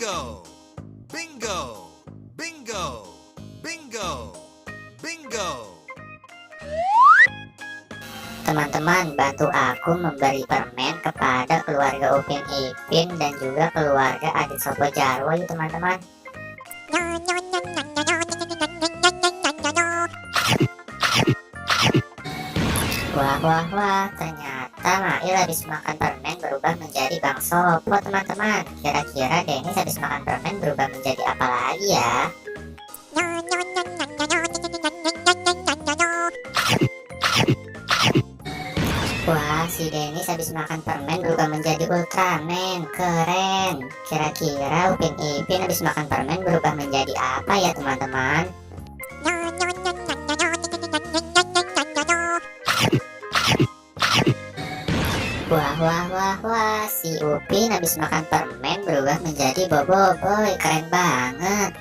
Bingo! Bingo! Bingo! Bingo! Bingo! Teman-teman, bantu aku memberi permen kepada keluarga Upin Ipin dan juga keluarga Adik Sopo Jarwo yuk teman-teman. Wah, ternyata Mail habis makan permen berubah menjadi Bang Sopo teman-teman. Kira-kira Dennis habis makan permen berubah menjadi apa lagi ya? Wah, si Dennis habis makan permen berubah menjadi Ultraman. Keren. Kira-kira Upin Ipin habis makan permen berubah menjadi apa ya teman-teman? Wah, si Upin habis makan permen berubah menjadi Boboiboy. Keren banget.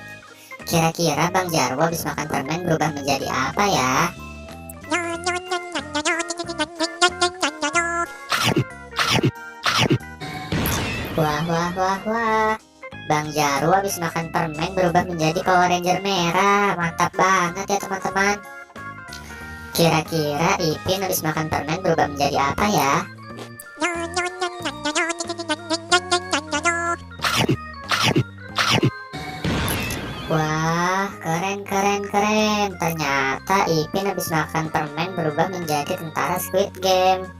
Kira-kira Bang Jarwo habis makan permen berubah menjadi apa ya? Wah, Bang Jarwo habis makan permen berubah menjadi Power Ranger merah. Mantap banget ya teman-teman. Kira-kira Ipin habis makan permen berubah menjadi apa ya? Wah, keren. Ternyata Ipin habis makan permen berubah menjadi tentara Squid Game.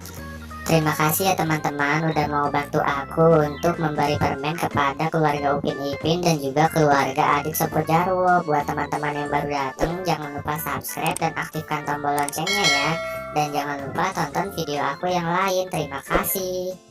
Terima kasih ya teman-teman udah mau bantu aku untuk memberi permen kepada keluarga Upin Ipin dan juga keluarga Adik Sopo Jarwo. Buat teman-teman yang baru datang, jangan lupa subscribe dan aktifkan tombol loncengnya ya. Dan jangan lupa tonton video aku yang lain. Terima kasih.